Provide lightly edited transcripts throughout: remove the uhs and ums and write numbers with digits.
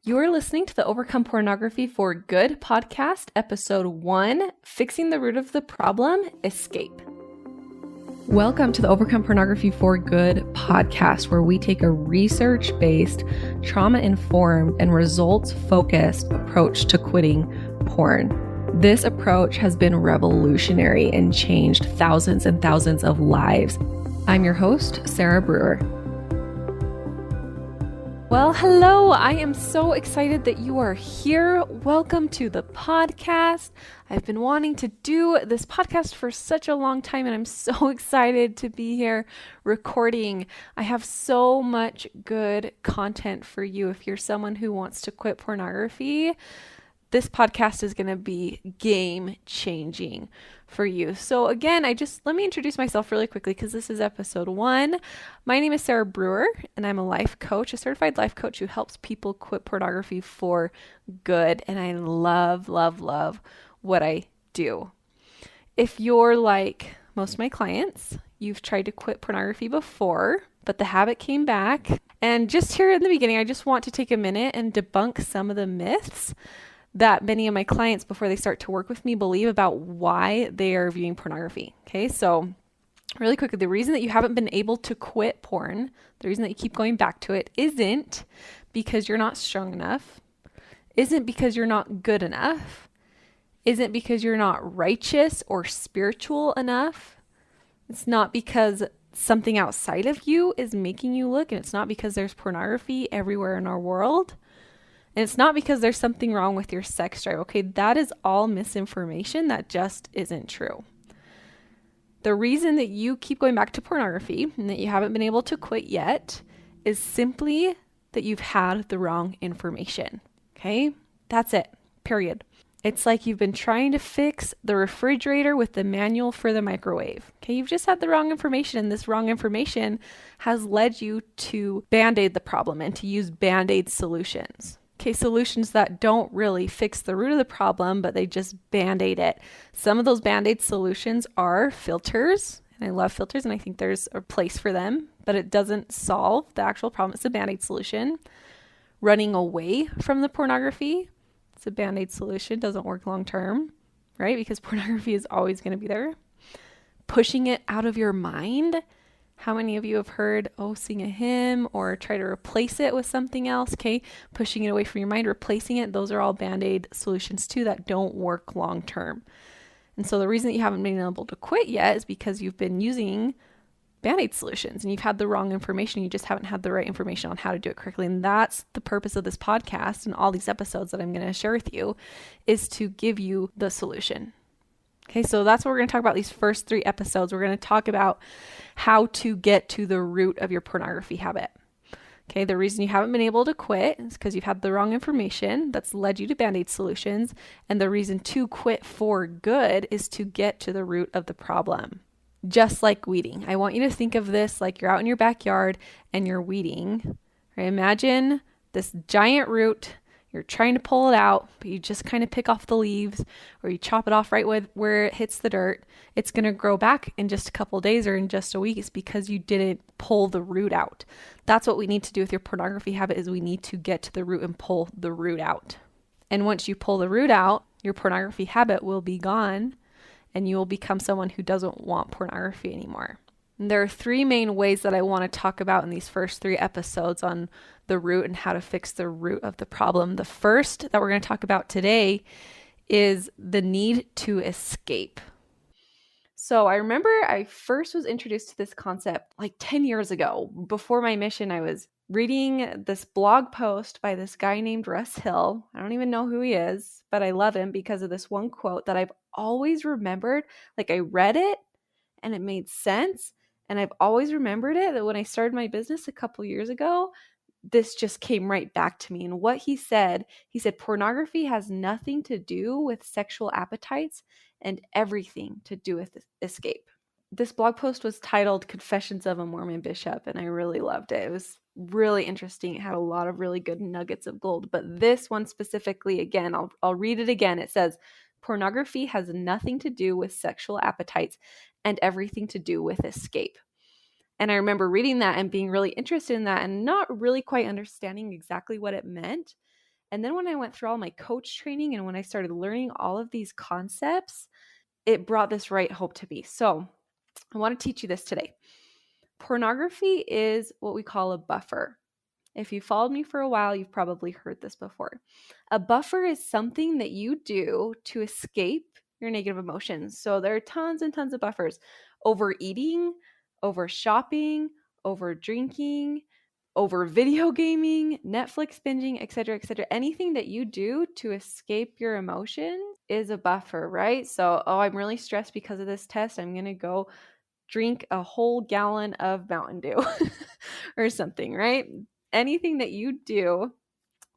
You are listening to the Overcome Pornography for Good podcast, episode 1, Fixing the Root of the Problem, Escape. Welcome to the Overcome Pornography for Good podcast, where we take a research-based, trauma-informed, and results-focused approach to quitting porn. This approach has been revolutionary and changed thousands and thousands of lives. I'm your host, Sarah Brewer. Well, hello. I am so excited that you are here. Welcome to the podcast. I've been wanting to do this podcast for such a long time, and I'm so excited to be here recording. I have so much good content for you. If you're someone who wants to quit pornography, this podcast is going to be game changing for you. So again, let me introduce myself really quickly because this is episode 1. My name is Sarah Brewer, and I'm a life coach, a certified life coach who helps people quit pornography for good. And I love, love, love what I do. If you're like most of my clients, you've tried to quit pornography before, but the habit came back. And just here in the beginning, I just want to take a minute and debunk some of the myths that many of my clients, before they start to work with me, believe about why they are viewing pornography. Okay, so really quickly, the reason that you haven't been able to quit porn, the reason that you keep going back to it, isn't because you're not strong enough, isn't because you're not good enough, isn't because you're not righteous or spiritual enough. It's not because something outside of you is making you look, and it's not because there's pornography everywhere in our world. And it's not because there's something wrong with your sex drive. Okay, that is all misinformation. That just isn't true. The reason that you keep going back to pornography and that you haven't been able to quit yet is simply that you've had the wrong information. Okay, that's it, period. It's like you've been trying to fix the refrigerator with the manual for the microwave. Okay, you've just had the wrong information, and this wrong information has led you to band-aid the problem and to use band-aid solutions. Okay, solutions that don't really fix the root of the problem, but they just band-aid it. Some of those band-aid solutions are filters, and I love filters, and I think there's a place for them, but it doesn't solve the actual problem. It's a band-aid solution. Running away from the pornography, it's a band-aid solution, doesn't work long-term, right? Because pornography is always going to be there. Pushing it out of your mind. How many of you have heard, sing a hymn or try to replace it with something else? Okay, pushing it away from your mind, replacing it. Those are all band-aid solutions too that don't work long term. And so the reason that you haven't been able to quit yet is because you've been using band-aid solutions and you've had the wrong information. You just haven't had the right information on how to do it correctly. And that's the purpose of this podcast and all these episodes that I'm going to share with you, is to give you the solution. Okay, so that's what we're going to talk about these first 3 episodes. We're going to talk about how to get to the root of your pornography habit. Okay, the reason you haven't been able to quit is because you've had the wrong information that's led you to band-aid solutions. And the reason to quit for good is to get to the root of the problem. Just like weeding. I want you to think of this like you're out in your backyard and you're weeding. Right? Imagine this giant root. You're trying to pull it out, but you just kind of pick off the leaves or you chop it off right where it hits the dirt. It's going to grow back in just a couple of days or in just a week. It's because you didn't pull the root out. That's what we need to do with your pornography habit, is we need to get to the root and pull the root out. And once you pull the root out, your pornography habit will be gone and you will become someone who doesn't want pornography anymore. And there are 3 main ways that I want to talk about in these first 3 episodes on the root and how to fix the root of the problem. The first that we're going to talk about today is the need to escape. So I remember I first was introduced to this concept like 10 years ago. Before my mission, I was reading this blog post by this guy named Russ Hill. I don't even know who he is, but I love him because of this one quote that I've always remembered. Like, I read it and it made sense. And I've always remembered it, that when I started my business a couple years ago, this just came right back to me. And what he said, pornography has nothing to do with sexual appetites and everything to do with escape. This blog post was titled Confessions of a Mormon Bishop, and I really loved it. It was really interesting. It had a lot of really good nuggets of gold. But this one specifically, again, I'll read it again. It says, pornography has nothing to do with sexual appetites and everything to do with escape. And I remember reading that and being really interested in that and not really quite understanding exactly what it meant. And then when I went through all my coach training and when I started learning all of these concepts, it brought this right hope to me. So I want to teach you this today. Pornography is what we call a buffer. If you followed me for a while, you've probably heard this before. A buffer is something that you do to escape your negative emotions. So there are tons and tons of buffers. Overeating, over shopping, over drinking, over video gaming, Netflix binging, etc., etc. Anything that you do to escape your emotions is a buffer, right? So, I'm really stressed because of this test. I'm going to go drink a whole gallon of Mountain Dew or something, right? Anything that you do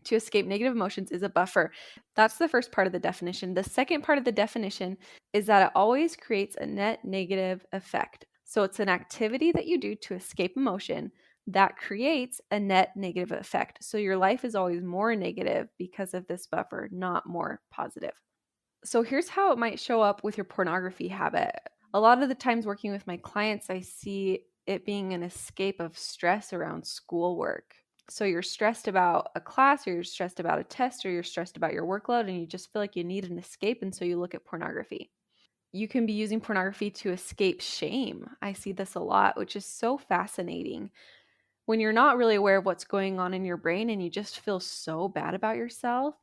to escape negative emotions is a buffer. That's the first part of the definition. The second part of the definition is that it always creates a net negative effect. So it's an activity that you do to escape emotion that creates a net negative effect. So your life is always more negative because of this buffer, not more positive. So here's how it might show up with your pornography habit. A lot of the times working with my clients, I see it being an escape of stress around schoolwork. So you're stressed about a class, or you're stressed about a test, or you're stressed about your workload, and you just feel like you need an escape, and so you look at pornography. You can be using pornography to escape shame. I see this a lot, which is so fascinating. When you're not really aware of what's going on in your brain and you just feel so bad about yourself,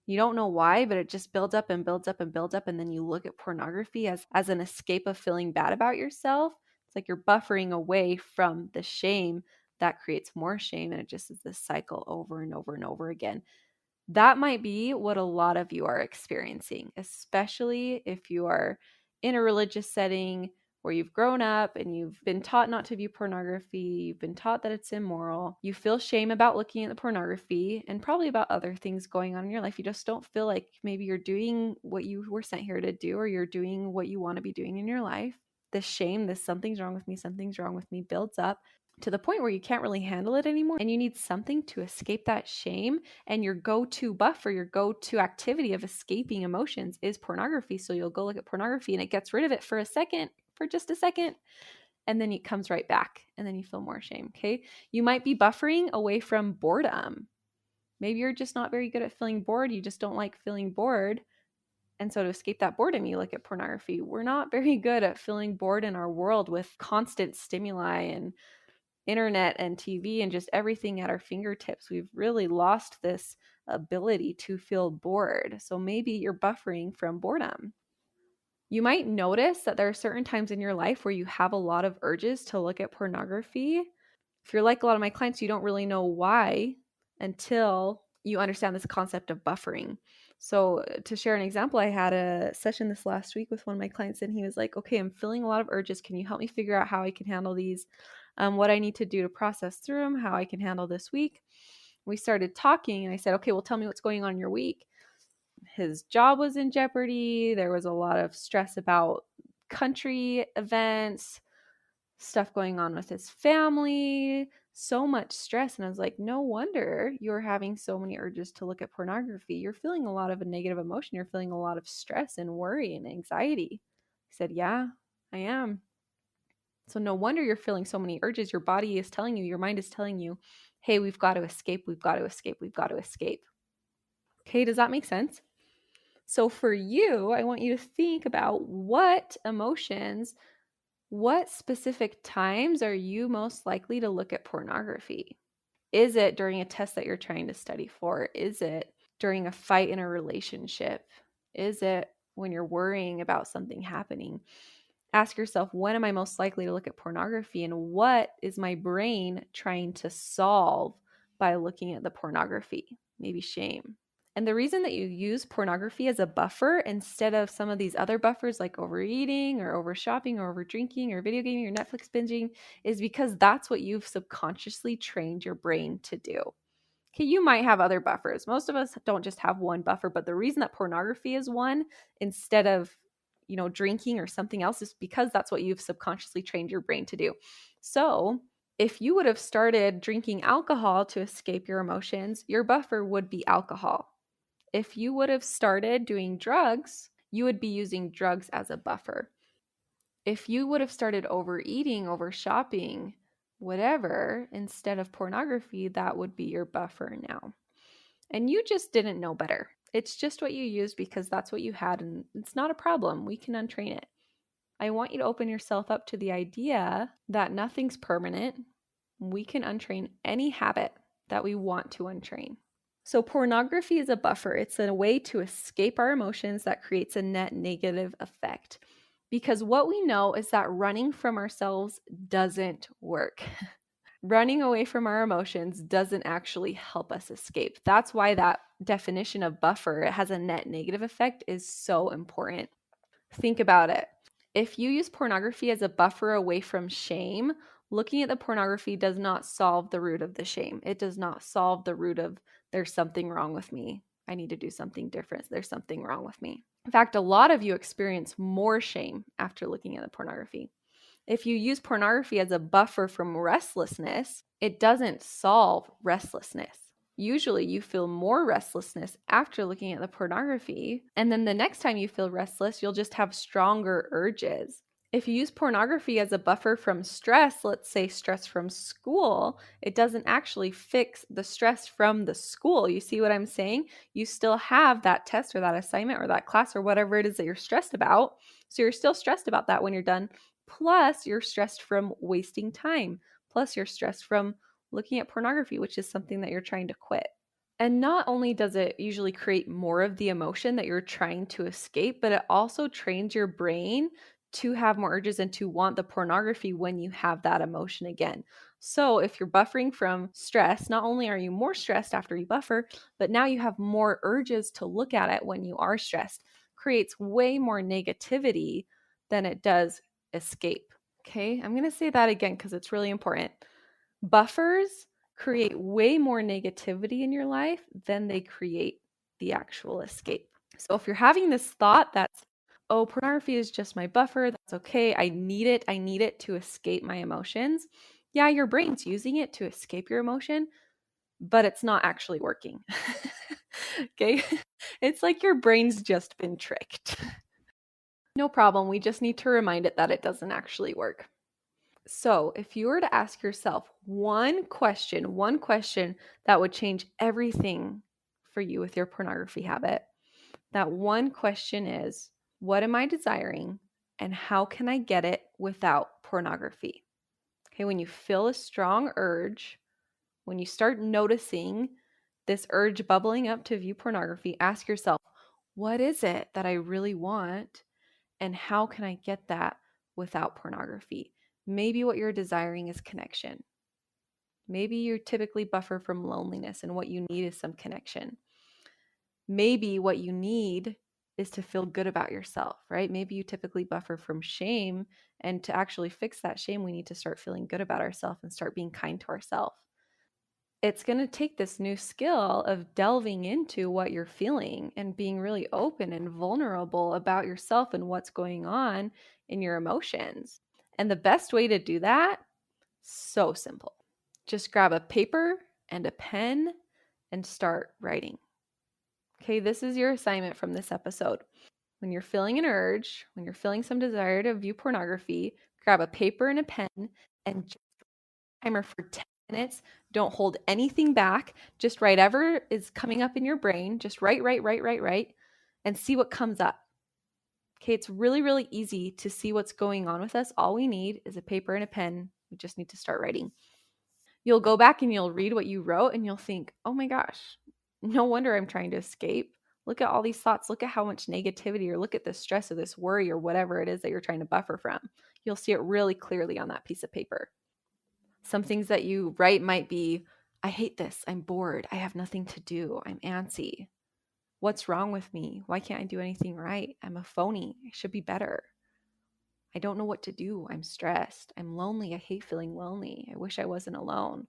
you don't know why, but it just builds up and builds up and builds up. And then you look at pornography as an escape of feeling bad about yourself. It's like you're buffering away from the shame that creates more shame. And it just is this cycle over and over and over again. That might be what a lot of you are experiencing, especially if you are in a religious setting where you've grown up and you've been taught not to view pornography, you've been taught that it's immoral, you feel shame about looking at the pornography and probably about other things going on in your life. You just don't feel like maybe you're doing what you were sent here to do, or you're doing what you want to be doing in your life. The shame, this something's wrong with me builds up to the point where you can't really handle it anymore, and you need something to escape that shame. And your go-to buffer, your go-to activity of escaping emotions is pornography. So you'll go look at pornography and it gets rid of it for just a second, and then it comes right back, and then you feel more shame. Okay, you might be buffering away from boredom. Maybe you're just not very good at feeling bored. You just don't like feeling bored. And so to escape that boredom, you look at pornography. We're not very good at feeling bored in our world with constant stimuli and internet and TV and just everything at our fingertips. We've really lost this ability to feel bored. So maybe you're buffering from boredom. You might notice that there are certain times in your life where you have a lot of urges to look at pornography. If you're like a lot of my clients, you don't really know why until you understand this concept of buffering. So to share an example, I had a session this last week with one of my clients, and he was like, okay, I'm feeling a lot of urges. Can you help me figure out how I can handle these? What I need to do to process through them, how I can handle this week. We started talking, and I said, okay, well, tell me what's going on in your week. His job was in jeopardy. There was a lot of stress about country events, stuff going on with his family, so much stress. And I was like, no wonder you're having so many urges to look at pornography. You're feeling a lot of a negative emotion. You're feeling a lot of stress and worry and anxiety. He said, yeah, I am. So no wonder you're feeling so many urges. Your body is telling you, your mind is telling you, hey, we've got to escape, we've got to escape, we've got to escape. Okay, does that make sense? So for you, I want you to think about what emotions, what specific times are you most likely to look at pornography? Is it during a test that you're trying to study for? Is it during a fight in a relationship? Is it when you're worrying about something happening? Ask yourself, when am I most likely to look at pornography, and what is my brain trying to solve by looking at the pornography? Maybe shame. And the reason that you use pornography as a buffer instead of some of these other buffers like overeating or over shopping or over drinking or video gaming or Netflix binging is because that's what you've subconsciously trained your brain to do. Okay, you might have other buffers. Most of us don't just have one buffer, but the reason that pornography is one instead of, drinking or something else is because that's what you've subconsciously trained your brain to do. So if you would have started drinking alcohol to escape your emotions, your buffer would be alcohol. If you would have started doing drugs, you would be using drugs as a buffer. If you would have started overeating, over shopping, whatever, instead of pornography, that would be your buffer now. and you just didn't know better. It's just what you used because that's what you had, and it's not a problem. We can untrain it. I want you to open yourself up to the idea that nothing's permanent. We can untrain any habit that we want to untrain. So pornography is a buffer. It's a way to escape our emotions that creates a net negative effect. Because what we know is that running from ourselves doesn't work. Running away from our emotions doesn't actually help us escape. That's why that definition of buffer, it has a net negative effect, is so important. Think about it. If you use pornography as a buffer away from shame, looking at the pornography does not solve the root of the shame. It does not solve the root of there's something wrong with me. I need to do something different. There's something wrong with me. In fact, a lot of you experience more shame after looking at the pornography. If you use pornography as a buffer from restlessness, it doesn't solve restlessness. Usually you feel more restlessness after looking at the pornography, and then the next time you feel restless, you'll just have stronger urges. If you use pornography as a buffer from stress, let's say stress from school, it doesn't actually fix the stress from the school. You see what I'm saying? You still have that test or that assignment or that class or whatever it is that you're stressed about. So you're still stressed about that when you're done. Plus, you're stressed from wasting time. Plus, you're stressed from looking at pornography, which is something that you're trying to quit. And not only does it usually create more of the emotion that you're trying to escape, but it also trains your brain to have more urges and to want the pornography when you have that emotion again. So if you're buffering from stress, not only are you more stressed after you buffer, but now you have more urges to look at it when you are stressed. Creates way more negativity than it does escape. Okay, I'm going to say that again because it's really important. Buffers create way more negativity in your life than they create the actual escape. So if you're having this thought that's, oh, pornography is just my buffer, that's okay, I need it to escape my emotions. Yeah, your brain's using it to escape your emotion, but it's not actually working. Okay? It's like your brain's just been tricked. No problem. We just need to remind it that it doesn't actually work. So, if you were to ask yourself one question that would change everything for you with your pornography habit, that one question is, what am I desiring and how can I get it without pornography? Okay, when you feel a strong urge, when you start noticing this urge bubbling up to view pornography, ask yourself, what is it that I really want? And how can I get that without pornography? Maybe what you're desiring is connection. Maybe you typically buffer from loneliness and what you need is some connection. Maybe what you need is to feel good about yourself, right? Maybe you typically buffer from shame, and to actually fix that shame, we need to start feeling good about ourselves and start being kind to ourselves. It's going to take this new skill of delving into what you're feeling and being really open and vulnerable about yourself and what's going on in your emotions. And the best way to do that, so simple. Just grab a paper and a pen and start writing. Okay, this is your assignment from this episode. When you're feeling an urge, when you're feeling some desire to view pornography, grab a paper and a pen and just timer for 10 minutes. Don't hold anything back. Just write whatever is coming up in your brain. Just write, and see what comes up. Okay, it's really, really easy to see what's going on with us. All we need is a paper and a pen. We just need to start writing. You'll go back and you'll read what you wrote and you'll think, oh my gosh, no wonder I'm trying to escape. Look at all these thoughts. Look at how much negativity, or look at the stress or this worry or whatever it is that you're trying to buffer from. You'll see it really clearly on that piece of paper. Some things that you write might be, I hate this. I'm bored. I have nothing to do. I'm antsy. What's wrong with me? Why can't I do anything right? I'm a phony. I should be better. I don't know what to do. I'm stressed. I'm lonely. I hate feeling lonely. I wish I wasn't alone.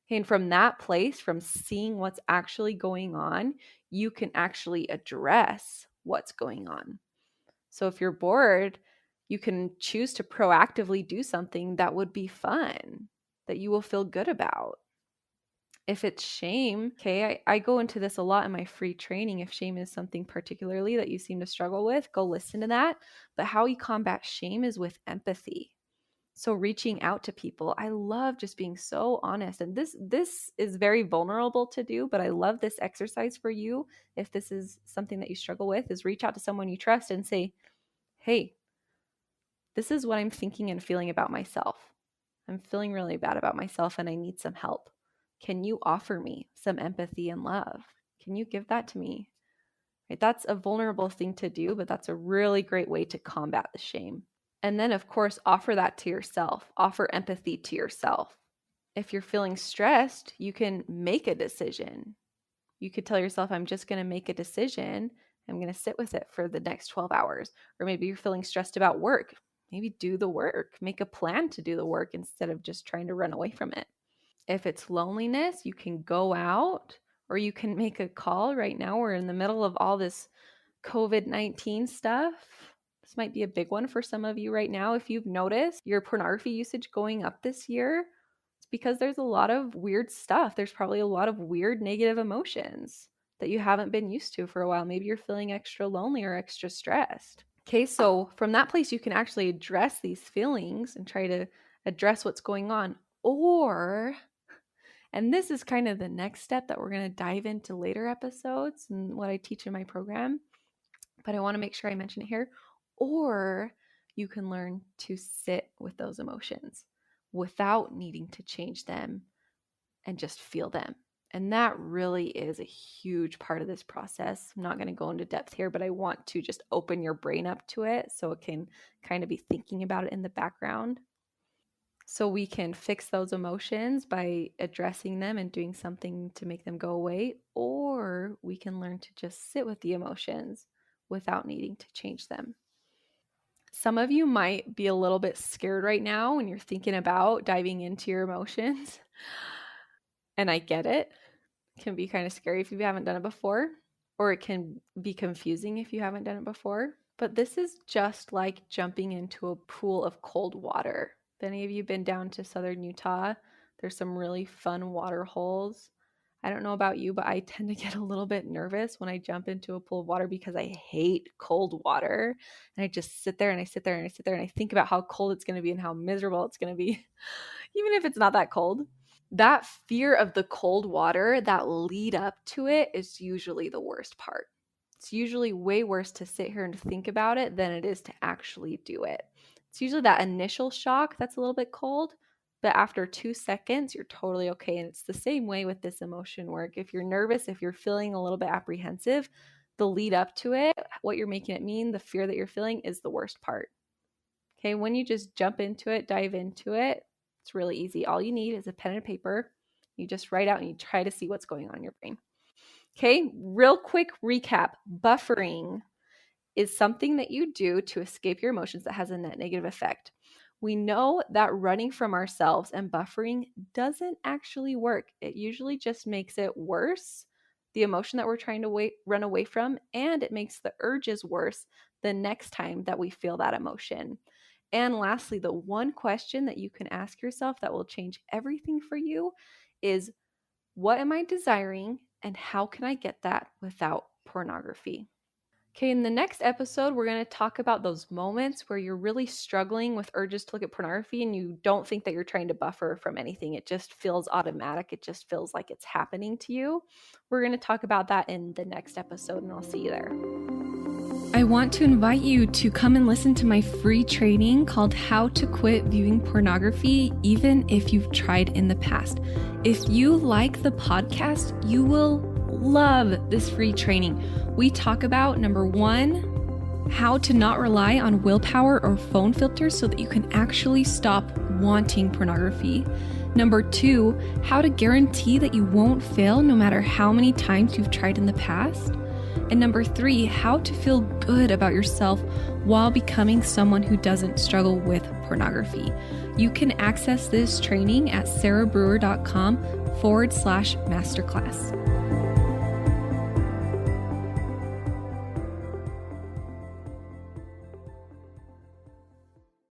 And from that place, from seeing what's actually going on, you can actually address what's going on. So if you're bored, you can choose to proactively do something that would be fun, that you will feel good about. If it's shame, okay, I go into this a lot in my free training. If shame is something particularly that you seem to struggle with, go listen to that. But how you combat shame is with empathy. So reaching out to people, I love just being so honest. And this is very vulnerable to do, but I love this exercise for you. If this is something that you struggle with, is reach out to someone you trust and say, hey, this is what I'm thinking and feeling about myself. I'm feeling really bad about myself and I need some help. Can you offer me some empathy and love? Can you give that to me? Right? That's a vulnerable thing to do, but that's a really great way to combat the shame. And then, of course, offer that to yourself. Offer empathy to yourself. If you're feeling stressed, you can make a decision. You could tell yourself, I'm just going to make a decision. I'm going to sit with it for the next 12 hours. Or maybe you're feeling stressed about work. Maybe do the work. Make a plan to do the work instead of just trying to run away from it. If it's loneliness, you can go out or you can make a call. Right now, we're in the middle of all this COVID-19 stuff. This might be a big one for some of you right now. If you've noticed your pornography usage going up this year, it's because there's a lot of weird stuff. There's probably a lot of weird negative emotions that you haven't been used to for a while. Maybe you're feeling extra lonely or extra stressed. Okay, so from that place, you can actually address these feelings and try to address what's going on. Or, and this is kind of the next step that we're going to dive into later episodes and what I teach in my program, but I want to make sure I mention it here. Or you can learn to sit with those emotions without needing to change them and just feel them. And that really is a huge part of this process. I'm not going to go into depth here, but I want to just open your brain up to it so it can kind of be thinking about it in the background. So we can fix those emotions by addressing them and doing something to make them go away, or we can learn to just sit with the emotions without needing to change them. Some of you might be a little bit scared right now when you're thinking about diving into your emotions. And I get it. It can be kind of scary if you haven't done it before, or it can be confusing if you haven't done it before. But this is just like jumping into a pool of cold water. If any of you have been down to southern Utah, there's some really fun water holes. I don't know about you, but I tend to get a little bit nervous when I jump into a pool of water because I hate cold water. And I just sit there and I sit there and I sit there and I think about how cold it's going to be and how miserable it's going to be, even if it's not that cold. That fear of the cold water, that lead up to it, is usually the worst part. It's usually way worse to sit here and think about it than it is to actually do it. It's usually that initial shock that's a little bit cold, but after 2 seconds, you're totally okay. And it's the same way with this emotion work. If you're nervous, if you're feeling a little bit apprehensive, the lead up to it, what you're making it mean, the fear that you're feeling is the worst part. Okay, when you just jump into it, dive into it, it's really easy. All you need is a pen and paper. You just write out and you try to see what's going on in your brain. Okay, real quick recap. Buffering is something that you do to escape your emotions that has a net negative effect. We know that running from ourselves and buffering doesn't actually work. It usually just makes it worse, the emotion that we're trying to run away from, and it makes the urges worse the next time that we feel that emotion. And lastly, the one question that you can ask yourself that will change everything for you is, what am I desiring and how can I get that without pornography? Okay, in the next episode, we're going to talk about those moments where you're really struggling with urges to look at pornography and you don't think that you're trying to buffer from anything. It just feels automatic. It just feels like it's happening to you. We're going to talk about that in the next episode, and I'll see you there. I want to invite you to come and listen to my free training called How to Quit Viewing Pornography, even if you've tried in the past. If you like the podcast, you will love this free training. We talk about, number one, how to not rely on willpower or phone filters so that you can actually stop wanting pornography. Number two, how to guarantee that you won't fail no matter how many times you've tried in the past. And number three, how to feel good about yourself while becoming someone who doesn't struggle with pornography. You can access this training at sarahbrewer.com/masterclass.